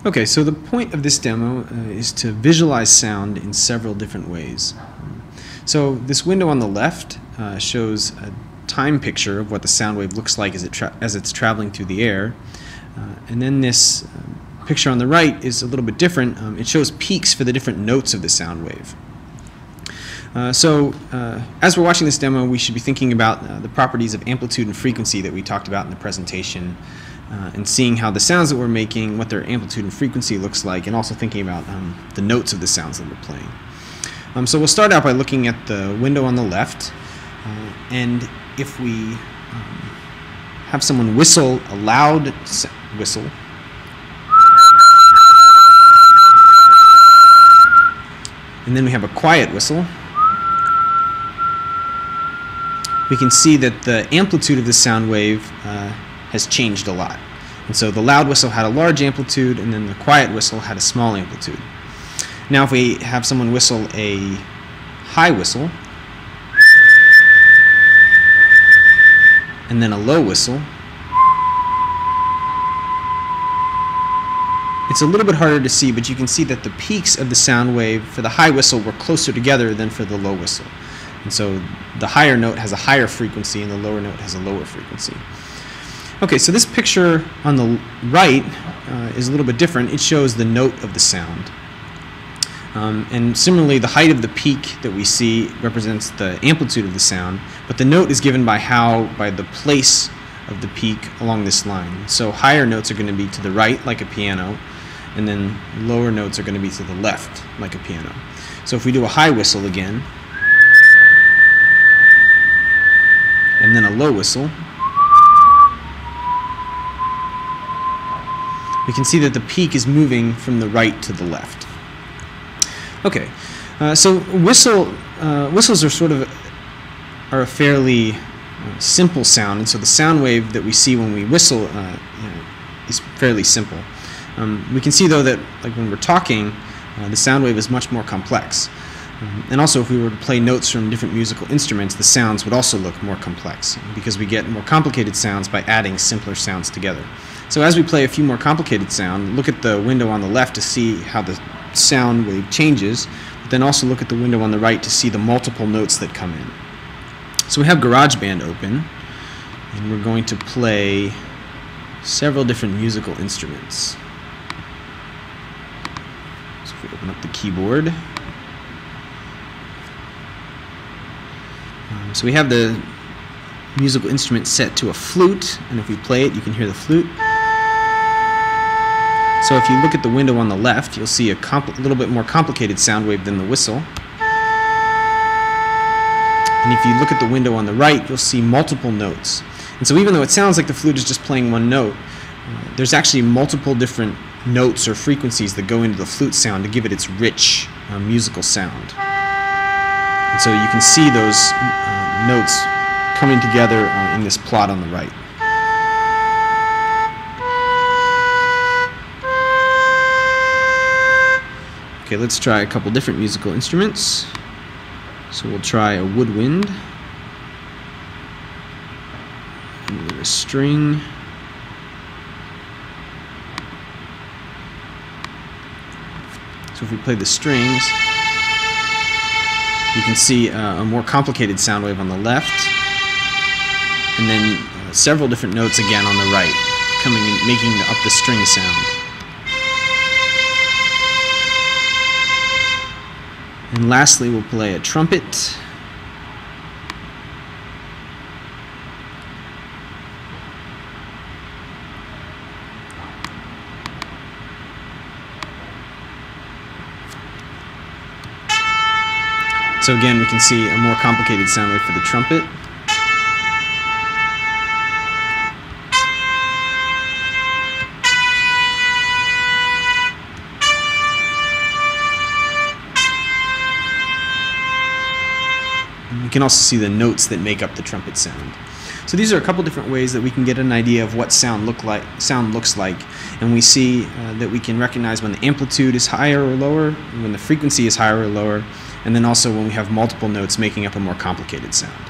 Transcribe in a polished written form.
Okay, so the point of this demo is to visualize sound in several different ways. So this window on the left shows a time picture of what the sound wave looks like as it's traveling through the air. And then this picture on the right is a little bit different. It shows peaks for the different notes of the sound wave. As we're watching this demo, we should be thinking about the properties of amplitude and frequency that we talked about in the presentation, and seeing how the sounds that we're making, what their amplitude and frequency looks like, and also thinking about the notes of the sounds that we're playing. So we'll start out by looking at the window on the left, and if we have someone whistle a loud whistle, and then we have a quiet whistle, we can see that the amplitude of the sound wave has changed a lot. And so the loud whistle had a large amplitude, and then the quiet whistle had a small amplitude. Now if we have someone whistle a high whistle, and then a low whistle, it's a little bit harder to see, but you can see that the peaks of the sound wave for the high whistle were closer together than for the low whistle. And so the higher note has a higher frequency and the lower note has a lower frequency. Okay, so this picture on the right is a little bit different. It shows the note of the sound. And similarly, the height of the peak that we see represents the amplitude of the sound, but the note is given by the place of the peak along this line. So higher notes are going to be to the right, like a piano, and then lower notes are going to be to the left, like a piano. So if we do a high whistle again, and then a low whistle, we can see that the peak is moving from the right to the left. Okay, so whistles are a fairly simple sound, and so the sound wave that we see when we whistle is fairly simple. We can see though that, like, when we're talking, the sound wave is much more complex. And also, if we were to play notes from different musical instruments, the sounds would also look more complex, because we get more complicated sounds by adding simpler sounds together. So as we play a few more complicated sounds, look at the window on the left to see how the sound wave changes, but then also look at the window on the right to see the multiple notes that come in. So we have GarageBand open, and we're going to play several different musical instruments. So if we open up the keyboard, so we have the musical instrument set to a flute, and if we play it, you can hear the flute. So if you look at the window on the left, you'll see a little bit more complicated sound wave than the whistle. And if you look at the window on the right, you'll see multiple notes. And so even though it sounds like the flute is just playing one note, there's actually multiple different notes or frequencies that go into the flute sound to give it its rich musical sound. And so you can see those notes coming together in this plot on the right. Okay, let's try a couple different musical instruments. So we'll try a woodwind, and a string, so if we play the strings, you can see a more complicated sound wave on the left, and then several different notes again on the right, coming and making up the string sound. And lastly, we'll play a trumpet. So again, we can see a more complicated sound wave for the trumpet. You can also see the notes that make up the trumpet sound. So these are a couple different ways that we can get an idea of what sound looks like, and we see that we can recognize when the amplitude is higher or lower, when the frequency is higher or lower, and then also when we have multiple notes making up a more complicated sound.